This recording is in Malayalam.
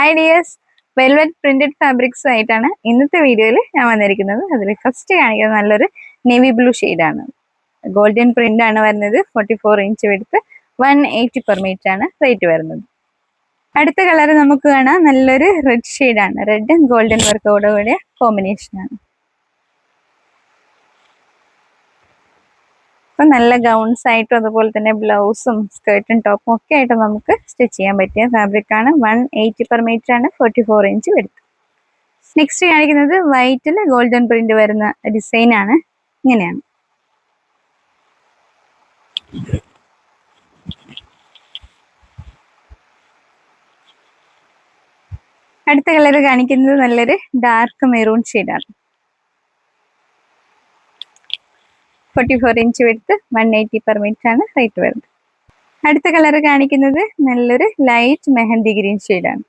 Hi dears, velvet printed fabrics ആയിട്ടാണ് ഇന്നത്തെ വീഡിയോയിൽ ഞാൻ വന്നിരിക്കുന്നത്. അതിൽ ഫസ്റ്റ് കാണിക്കുന്നത് നല്ലൊരു നേവി ബ്ലൂ ആണ്. ഗോൾഡൻ പ്രിന്റ് ആണ് വരുന്നത്. 44 ഇഞ്ച് എടുത്ത് 180 പെർ മീറ്റർ ആണ് റേറ്റ് വരുന്നത്. അടുത്ത കളർ നമുക്ക് കാണാം, നല്ലൊരു റെഡ് ആണ്. റെഡ് ഗോൾഡൻ വർക്കോട് കൂടിയ കോമ്പിനേഷൻ ആണ്. അപ്പൊ നല്ല ഗൗൺസ് ആയിട്ടും അതുപോലെ തന്നെ ബ്ലൗസും സ്കേർട്ടും ടോപ്പും ഒക്കെ ആയിട്ട് നമുക്ക് സ്റ്റിച്ച് ചെയ്യാൻ പറ്റിയ ഫാബ്രിക് ആണ്. 180 പെർ മീറ്റർ ആണ്, 44 ഇഞ്ച് എടുത്ത്. നെക്സ്റ്റ് കാണിക്കുന്നത് വൈറ്റിൽ ഗോൾഡൻ പ്രിന്റ് വരുന്ന ഡിസൈൻ ആണ്. ഇങ്ങനെയാണ്. അടുത്ത കളർ കാണിക്കുന്നത് നല്ലൊരു ഡാർക്ക് മെറൂൺ ഷെയ്ഡാണ്. 44 ഇഞ്ച് എടുത്ത് 180 പെർ മീറ്റർ ആണ് റേറ്റ് വരുന്നത്. അടുത്ത കളർ കാണിക്കുന്നത് നല്ലൊരു ലൈറ്റ് മെഹന്തി ഗ്രീൻ ഷെയ്ഡാണ്.